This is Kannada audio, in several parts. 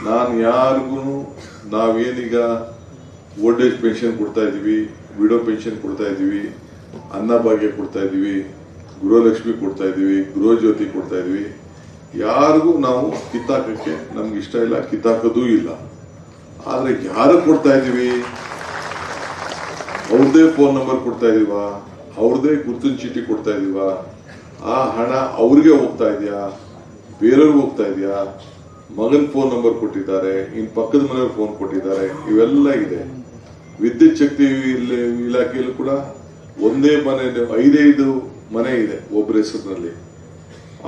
ನಾನು ಯಾರಿಗೂ ನಾವೇನೀಗ ಓಲ್ಡ್ ಏಜ್ ಪೆನ್ಷನ್ ಕೊಡ್ತಾ ಇದ್ದೀವಿ, ವಿಡೋ ಪೆನ್ಷನ್ ಕೊಡ್ತಾ ಇದ್ದೀವಿ, ಅನ್ನಭಾಗ್ಯ ಕೊಡ್ತಾ ಇದ್ದೀವಿ, ಗೃಹಲಕ್ಷ್ಮಿ ಕೊಡ್ತಾ ಇದ್ದೀವಿ, ಗೃಹ ಜ್ಯೋತಿ ಕೊಡ್ತಾ ಇದ್ದೀವಿ. ಯಾರಿಗೂ ನಾವು ಕಿತ್ತಾಕಕ್ಕೆ ನಮ್ಗೆ ಇಷ್ಟ ಇಲ್ಲ, ಕಿತ್ತಾಕೋದೂ ಇಲ್ಲ. ಆದ್ರೆ ಯಾರು ಕೊಡ್ತಾ ಇದ್ದೀವಿ? ಅವ್ರದೇ ಫೋನ್ ನಂಬರ್ ಕೊಡ್ತಾ ಇದೀವ, ಅವ್ರದೇ ಗುರುತಿನ ಚೀಟಿ ಕೊಡ್ತಾ ಇದೀವ. ಆ ಹಣ ಅವ್ರಿಗೆ ಹೋಗ್ತಾ ಇದೆಯಾ, ಬೇರೆಯವ್ರಿಗೆ ಹೋಗ್ತಾ ಇದೆಯಾ? ಮಗನ್ ಫೋನ್ ನಂಬರ್ ಕೊಟ್ಟಿದ್ದಾರೆ, ಇನ್ ಪಕ್ಕದ ಮನೆಯವ್ರ ಫೋನ್ ಕೊಟ್ಟಿದ್ದಾರೆ, ಇವೆಲ್ಲ ಇದೆ. ವಿದ್ಯುತ್ ಶಕ್ತಿ ಇಲಾಖೆಯಲ್ಲೂ ಕೂಡ ಒಂದೇ ಮನೆ 5 ಮನೆ ಇದೆ ಒಬ್ಬರ ಹೆಸರಿನಲ್ಲಿ.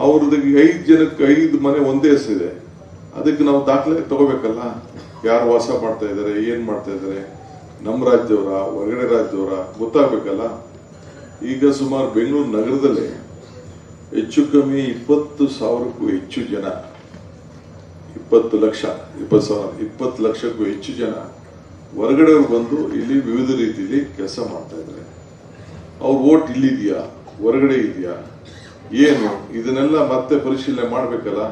ಅವ್ರದ್ದು 5 ಜನಕ್ಕೆ 5 ಮನೆ ಒಂದೇ ಹೆಸರಿದೆ. ಅದಕ್ಕೆ ನಾವು ದಾಖಲೆ ತಗೋಬೇಕಲ್ಲ, ಯಾರು ವಾಸ ಮಾಡ್ತಾ ಇದ್ದಾರೆ, ಏನ್ ಮಾಡ್ತಾ ಇದ್ದಾರೆ, ನಮ್ಮ ರಾಜ್ಯದವರ, ಹೊರಗಡೆ ರಾಜ್ಯದವರ ಗೊತ್ತಾಗಬೇಕಲ್ಲ. ಈಗ ಸುಮಾರು ಬೆಂಗಳೂರು ನಗರದಲ್ಲಿ ಹೆಚ್ಚು ಕಮ್ಮಿ 20,000ಕ್ಕೂ ಹೆಚ್ಚು ಜನ, 20 ಲಕ್ಷಕ್ಕೂ ಹೆಚ್ಚು ಜನ ಹೊರಗಡೆಯವ್ರು ಬಂದು ಇಲ್ಲಿ ವಿವಿಧ ರೀತಿಯಲ್ಲಿ ಕೆಲಸ ಮಾಡ್ತಾ ಇದ್ದಾರೆ. ಅವ್ರ ಓಟ್ ಇಲ್ಲಿದೆಯಾ, ಹೊರಗಡೆ ಇದೆಯಾ, ಏನು, ಇದನ್ನೆಲ್ಲ ಮತ್ತೆ ಪರಿಶೀಲನೆ ಮಾಡಬೇಕಲ್ಲ.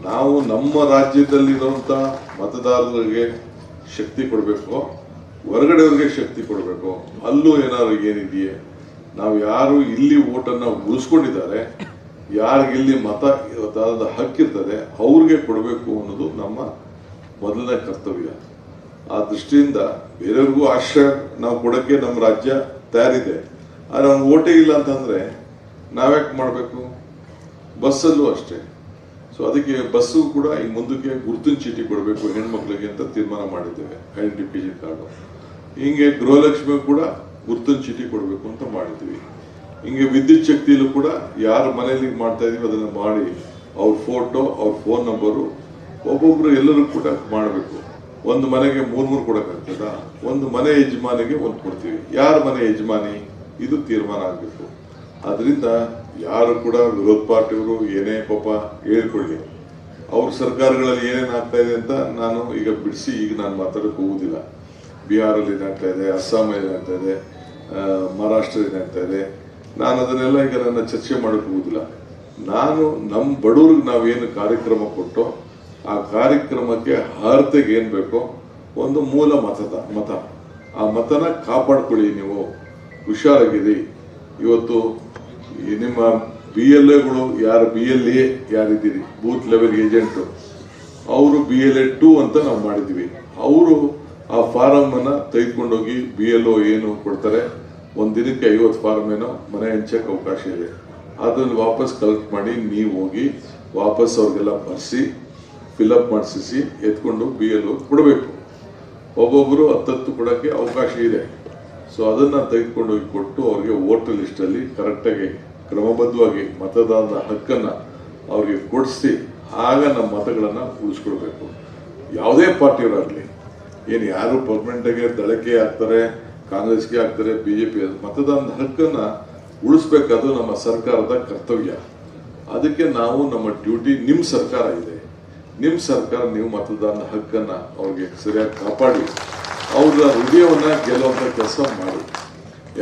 ನಾವು ನಮ್ಮ ರಾಜ್ಯದಲ್ಲಿರುವಂತ ಮತದಾರರಿಗೆ ಶಕ್ತಿ ಕೊಡಬೇಕು, ಹೊರಗಡೆಯವ್ರಿಗೆ ಶಕ್ತಿ ಕೊಡಬೇಕು. ಅಲ್ಲೂ ಏನಾದ್ರು ಏನಿದೆಯೇ, ನಾವು ಯಾರು ಇಲ್ಲಿ ಓಟನ್ನ ಉಳಿಸ್ಕೊಂಡಿದ್ದಾರೆ, ಯಾರಿಗಿಲ್ಲಿ ಮತದಾನದ ಹಕ್ಕಿರ್ತದೆ ಅವ್ರಿಗೆ ಕೊಡಬೇಕು ಅನ್ನೋದು ನಮ್ಮ ಮೊದಲನೇ ಕರ್ತವ್ಯ. ಆ ದೃಷ್ಟಿಯಿಂದ ಬೇರೆಯವ್ರಿಗೂ ಆಶ್ರಯ ನಾವು ಕೊಡಕ್ಕೆ ನಮ್ಮ ರಾಜ್ಯ ತಯಾರಿದೆ. ಆದ್ರೆ ಅವ್ನು ಓಟೇ ಇಲ್ಲ ಅಂತಂದ್ರೆ ನಾವ್ಯಾಕೆ ಮಾಡಬೇಕು? ಬಸ್ಸಲ್ಲೂ ಅಷ್ಟೇ. ಸೊ ಅದಕ್ಕೆ ಬಸ್ಸು ಕೂಡ ಈ ಮುಂದಕ್ಕೆ ಗುರುತಿನ ಚೀಟಿ ಕೊಡಬೇಕು ಹೆಣ್ಮಕ್ಳಿಗೆ ಅಂತ ತೀರ್ಮಾನ ಮಾಡಿದ್ದೇವೆ, ಐಡೆಂಟಿಫಿಕೇಶನ್ ಕಾರ್ಡು. ಹಿಂಗೆ ಗೃಹಲಕ್ಷ್ಮಿ ಕೂಡ ಗುರುತಿನ ಚೀಟಿ ಕೊಡಬೇಕು ಅಂತ ಮಾಡಿದ್ವಿ. ಹಿಂಗೆ ವಿದ್ಯುತ್ ಶಕ್ತಿಯಲ್ಲೂ ಕೂಡ ಯಾರ ಮನೆಯಲ್ಲಿ ಮಾಡ್ತಾ ಇದೀವಿ ಅದನ್ನ ಮಾಡಿ ಅವ್ರ ಫೋಟೋ, ಅವ್ರ ಫೋನ್ ನಂಬರು ಒಬ್ಬೊಬ್ರು ಎಲ್ಲರೂ ಕೂಡ ಮಾಡಬೇಕು. ಒಂದು ಮನೆಗೆ 3 ಕೊಡಕ್ಕಾಗ್ತದ? ಒಂದು ಮನೆ ಯಜಮಾನಿಗೆ 1 ಕೊಡ್ತೀವಿ. ಯಾರ ಮನೆ ಯಜಮಾನಿ ಇದು ತೀರ್ಮಾನ ಆಗ್ಬೇಕು. ಆದ್ರಿಂದ ಯಾರು ಕೂಡ ವಿರೋಧ ಪಾರ್ಟಿಯವರು ಏನೇ ಪಾಪ ಹೇಳ್ಕೊಳ್ಳಿ, ಅವ್ರ ಸರ್ಕಾರಗಳಲ್ಲಿ ಏನೇನ್ ಆಗ್ತಾ ಇದೆ ಅಂತ ನಾನು ಈಗ ಬಿಡಿಸಿ ಈಗ ನಾನು ಮಾತಾಡಕ್ ಹೋಗುದಿಲ್ಲ. ಬಿಹಾರಲ್ಲಿ ಏನಾಗ್ತಾ ಇದೆ, ಅಸ್ಸಾಂ ಏನಾಗ್ತಾ ಇದೆ, ಮಹಾರಾಷ್ಟ್ರ ಏನಾಗ್ತಾ ಇದೆ, ನಾನು ಅದನ್ನೆಲ್ಲ ಈಗ ನನ್ನ ಚರ್ಚೆ ಮಾಡಕ್ ಹೋಗುದಿಲ್ಲ. ನಾನು ನಮ್ಮ ಬಡವ್ರಿಗೆ ನಾವೇನು ಕಾರ್ಯಕ್ರಮ ಕೊಟ್ಟೋ ಆ ಕಾರ್ಯಕ್ರಮಕ್ಕೆ ಅರ್ಹತೆಗೆ ಏನ್ ಬೇಕೋ ಒಂದು ಮೂಲ ಮತ, ಆ ಮತನ ಕಾಪಾಡ್ಕೊಳ್ಳಿ. ನೀವು ಹುಷಾರಾಗಿರಿ. ಇವತ್ತು ನಿಮ್ಮ BLAಗಳು ಯಾರು BLA ಯಾರಿದ್ದೀರಿ, ಬೂತ್ ಲೆವೆಲ್ ಏಜೆಂಟ್, ಅವರು BLA 2 ಅಂತ ನಾವು ಮಾಡಿದ್ವಿ. ಅವರು ಆ ಫಾರಂ ಅನ್ನ ತೆಗೆದುಕೊಂಡೋಗಿ BLO ಏನು ಕೊಡ್ತಾರೆ, ಒಂದ್ ದಿನಕ್ಕೆ 50 ಫಾರಂ ಏನೋ ಮನೆ ಹಂಚಕ್ಕೆ ಅವಕಾಶ ಇದೆ. ಅದ್ರಲ್ಲಿ ವಾಪಸ್ ಕಲೆಕ್ಟ್ ಮಾಡಿ ನೀವು ಹೋಗಿ ವಾಪಸ್ ಅವ್ರಿಗೆಲ್ಲ ಬರ್ಸಿ ಫಿಲ್ಅಪ್ ಮಾಡಿಸಿ ಎತ್ಕೊಂಡು BLO ಕೊಡಬೇಕು. ಒಬ್ಬೊಬ್ರು 10 ಕೊಡಕ್ಕೆ ಅವಕಾಶ ಇದೆ. ಸೊ ಅದನ್ನ ತೆಗೆದುಕೊಂಡೋಗಿ ಕೊಟ್ಟು ಅವ್ರಿಗೆ ವೋಟರ್ ಲಿಸ್ಟ್ ಅಲ್ಲಿ ಕರೆಕ್ಟಾಗಿ ಕ್ರಮಬದ್ಧವಾಗಿ ಮತದಾನದ ಹಕ್ಕನ್ನ ಅವ್ರಿಗೆ ಕೊಡಿಸಿ ಆಗ ನಮ್ಮ ಮತಗಳನ್ನ ಉಳಿಸ್ಕೊಳ್ಬೇಕು. ಯಾವುದೇ ಪಾರ್ಟಿಯವರಾಗ್ಲಿ, ಏನು ಯಾರು ಪರ್ಮನೆಂಟ್ ಆಗಿ ದಳಕ್ಕೆ ಆಗ್ತಾರೆ, ಕಾಂಗ್ರೆಸ್ಗೆ ಆಗ್ತಾರೆ, BJP, ಮತದಾನದ ಹಕ್ಕನ್ನ ಉಳಿಸ್ಬೇಕಾದ್ರು ನಮ್ಮ ಸರ್ಕಾರದ ಕರ್ತವ್ಯ. ಅದಕ್ಕೆ ನಾವು ನಮ್ಮ ಡ್ಯೂಟಿ, ನಿಮ್ ಸರ್ಕಾರ ಇದೆ, ನಿಮ್ ಸರ್ಕಾರ ನೀವು ಮತದಾನದ ಹಕ್ಕನ್ನ ಅವ್ರಿಗೆ ಸರಿಯಾಗಿ ಕಾಪಾಡಿ ಅವ್ರ ಹೃದಯವನ್ನ ಗೆಲ್ಲುವಂತ ಕೆಲಸ ಮಾಡಿ.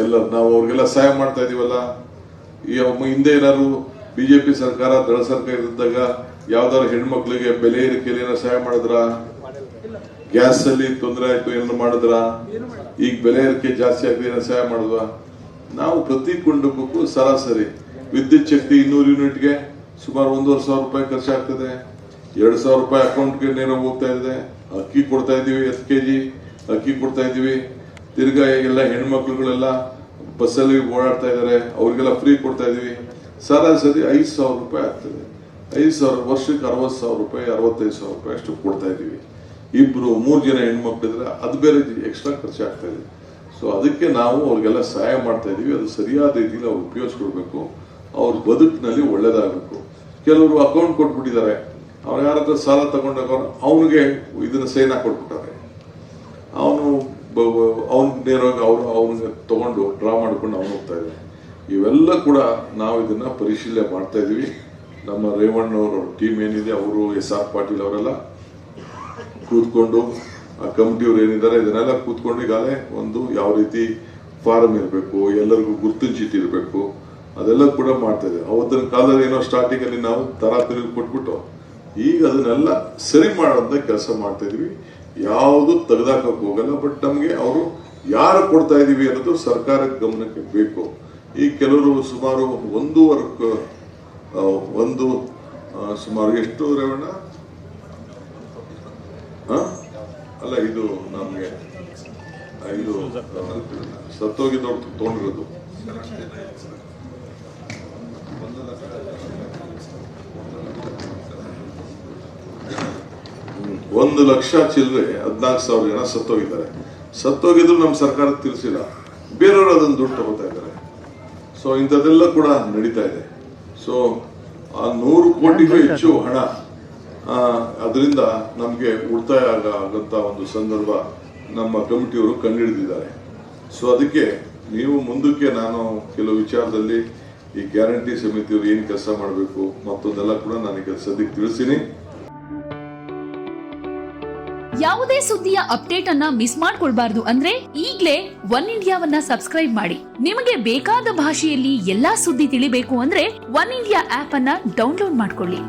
ಎಲ್ಲ ನಾವು ಅವ್ರಿಗೆಲ್ಲ ಸಹಾಯ ಮಾಡ್ತಾ ಇದೀವಲ್ಲ. ಈ ಹಿಂದೆ ಏನಾದ್ರು BJP ಸರ್ಕಾರ, ದಳ ಸರ್ಕಾರ ಇದ್ದಾಗ ಯಾವ್ದಾದ್ರು ಹೆಣ್ಮಕ್ಳಿಗೆ ಬೆಲೆ ಏರಿಕೆಯಲ್ಲಿ ಏನೋ ಸಹಾಯ ಮಾಡಿದ್ರ? ಗ್ಯಾಸ್ ಅಲ್ಲಿ ತೊಂದರೆ ಆಯ್ತು ಏನಾದ್ರು ಮಾಡಿದ್ರ? ಈಗ ಬೆಲೆ ಏರಿಕೆ ಜಾಸ್ತಿ ಆಗಿದೆ ಏನೋ ಸಹಾಯ ಮಾಡಿದ್ವಾ? ನಾವು ಪ್ರತಿ ಕುಟುಂಬಕ್ಕೂ ಸರಾಸರಿ ವಿದ್ಯುತ್ ಶಕ್ತಿ 200 ಯೂನಿಟ್ಗೆ ಸುಮಾರು 1,500 ರೂಪಾಯಿ ಖರ್ಚಾಗ್ತದೆ. 2,000 ರೂಪಾಯಿ ಅಕೌಂಟ್ಗೆ ನೇರ ಹೋಗ್ತಾ ಇದೆ. ಅಕ್ಕಿ ಕೊಡ್ತಾ ಇದೀವಿ, 10 kg ಅಕ್ಕಿ ಕೊಡ್ತಾ ಇದೀವಿ. ತಿರ್ಗಾ ಎಲ್ಲ ಹೆಣ್ಮಕ್ಳುಗಳೆಲ್ಲ ಬಸ್ಸಲ್ಲಿ ಓಡಾಡ್ತಾ ಇದಾರೆ, ಅವ್ರಿಗೆಲ್ಲ ಫ್ರೀ ಕೊಡ್ತಾ ಇದೀವಿ. ಸರಾಸರಿ 5,000 ರೂಪಾಯಿ ಆಗ್ತದೆ. 5,000 ವರ್ಷಕ್ಕೆ 60,000 ರೂಪಾಯಿ, 65,000 ರೂಪಾಯಿ ಅಷ್ಟು ಕೊಡ್ತಾ ಇದೀವಿ. 2-3 ಜನ ಹೆಣ್ಮಕ್ಳು ಇದ್ರೆ ಅದು ಬೇರೆ ಎಕ್ಸ್ಟ್ರಾ ಖರ್ಚಾಗ್ತಾ ಇದೆ. ಸೊ ಅದಕ್ಕೆ ನಾವು ಅವ್ರಿಗೆಲ್ಲ ಸಹಾಯ ಮಾಡ್ತಾ ಇದೀವಿ. ಅದು ಸರಿಯಾದ ರೀತಿಯಲ್ಲಿ ಅವ್ರು ಉಪಯೋಗಿಸ್ಕೊಡ್ಬೇಕು, ಅವ್ರ ಬದುಕಿನಲ್ಲಿ ಒಳ್ಳೇದಾಗಬೇಕು. ಕೆಲವರು ಅಕೌಂಟ್ ಕೊಟ್ಬಿಟ್ಟಿದ್ದಾರೆ, ಅವ್ರು ಯಾರ ಹತ್ರ ಸಾಲ ತಗೊಂಡಾಗ ಅವನಿಗೆ ಇದನ್ನ ಸೈನ್ ಹಾಕೊಟ್ಬಿಟ್ಟಾರೆ. ಅವನು ನೇರವಾಗಿ ಅವನಿಗೆ ತಗೊಂಡು ಡ್ರಾ ಮಾಡ್ಕೊಂಡು ಅವನು ಹೋಗ್ತಾ ಇದ್ದಾನೆ. ಇವೆಲ್ಲ ಕೂಡ ನಾವು ಇದನ್ನ ಪರಿಶೀಲನೆ ಮಾಡ್ತಾ ಇದೀವಿ. ನಮ್ಮ ರೇವಣ್ಣವ್ರ ಟೀಮ್ ಏನಿದೆ, ಅವರು SR ಪಾಟೀಲ್ ಅವರೆಲ್ಲ ಕೂತ್ಕೊಂಡು, ಆ ಕಮಿಟಿಯವ್ರು ಏನಿದ್ದಾರೆ ಇದನ್ನೆಲ್ಲ ಕೂತ್ಕೊಂಡು ಈಗಾಗಲೇ ಒಂದು ಯಾವ ರೀತಿ ಫಾರಂ ಇರಬೇಕು, ಎಲ್ಲರಿಗೂ ಗುರುತಿನ ಚೀಟಿ ಇರಬೇಕು, ಅದೆಲ್ಲ ಕೂಡ ಮಾಡ್ತಾ ಇದ್ದೇವೆ. ಅವತ್ತಿನ ಕಾಲದಲ್ಲಿ ಏನೋ ಸ್ಟಾರ್ಟಿಂಗ್ ಅಲ್ಲಿ ನಾವು ತರಾತುರಿ ಕೊಟ್ಬಿಟ್ಟು ಈಗ ಅದನ್ನೆಲ್ಲ ಸರಿ ಮಾಡುವಂತ ಕೆಲಸ ಮಾಡ್ತಾ ಇದೀವಿ. ಯಾವುದು ತೆಗೆದಾಕಕ್ಕೆ ಹೋಗಲ್ಲ. ಬಟ್ ನಮ್ಗೆ ಅವರು ಯಾರು ಕೊಡ್ತಾ ಇದೀವಿ ಅನ್ನೋದು ಸರ್ಕಾರದ ಗಮನಕ್ಕೆ ಬೇಕು. ಈ ಕೆಲವರು ಸುಮಾರು ಸುಮಾರು ಎಷ್ಟು ರೇವಣ್ಣ ಅಲ್ಲ ಇದು ನಮ್ಗೆ ಇದು ಸತ್ತೋಗಿದ್ದವ್ರು ತಗೊಂಡಿರೋದು 1 ಲಕ್ಷ ಚಿಲ್ಲರೆ 14,000 ಜನ ಸತ್ತೋಗಿದ್ದಾರೆ. ಸತ್ತೋಗಿದ್ರು ನಮ್ಮ ಸರ್ಕಾರ ತಿಳಿಸಿಲ್ಲ, ಬೇರೆಯವರು ಅದನ್ನು ದುಡ್ಡು ತಗೋತಾ ಇದ್ದಾರೆ. ಸೊ ಇಂಥದ್ದೆಲ್ಲ ಕೂಡ ನಡೀತಾ ಇದೆ. ಸೊ ಆ 100 ಕೋಟಿಗೂ ಹೆಚ್ಚು ಹಣ ಅದರಿಂದ ನಮಗೆ ಉಳಿತಾಯ ಆಗಂತ ಒಂದು ಸಂದರ್ಭ ನಮ್ಮ ಕಮಿಟಿಯವರು ಕಂಡುಹಿಡಿದಿದ್ದಾರೆ. ಸೊ ಅದಕ್ಕೆ ನೀವು ಮುಂದಕ್ಕೆ ನಾನು ಕೆಲವು ವಿಚಾರದಲ್ಲಿ ಈ ಗ್ಯಾರಂಟಿ ಸಮಿತಿಯವರು ಏನು ಕೆಲಸ ಮಾಡಬೇಕು ಮತ್ತೊಂದೆಲ್ಲ ಕೂಡ ನನಗೆ ಸದ್ಯಕ್ಕೆ ತಿಳಿಸ್ತೀನಿ. ಯಾವುದೇ ಸುದ್ದಿಯ ಅಪ್ಡೇಟ್ ಅನ್ನ ಮಿಸ್ ಮಾಡ್ಕೊಳ್ಬಾರ್ದು ಅಂದ್ರೆ ಈಗ್ಲೇ ಒನ್ ಇಂಡಿಯಾವನ್ನ ಸಬ್ಸ್ಕ್ರೈಬ್ ಮಾಡಿ. ನಿಮಗೆ ಬೇಕಾದ ಭಾಷೆಯಲ್ಲಿ ಎಲ್ಲಾ ಸುದ್ದಿ ತಿಳಿಬೇಕು ಅಂದ್ರೆ ಒನ್ ಇಂಡಿಯಾ ಆಪ್ ಅನ್ನ ಡೌನ್ಲೋಡ್ ಮಾಡ್ಕೊಳ್ಳಿ.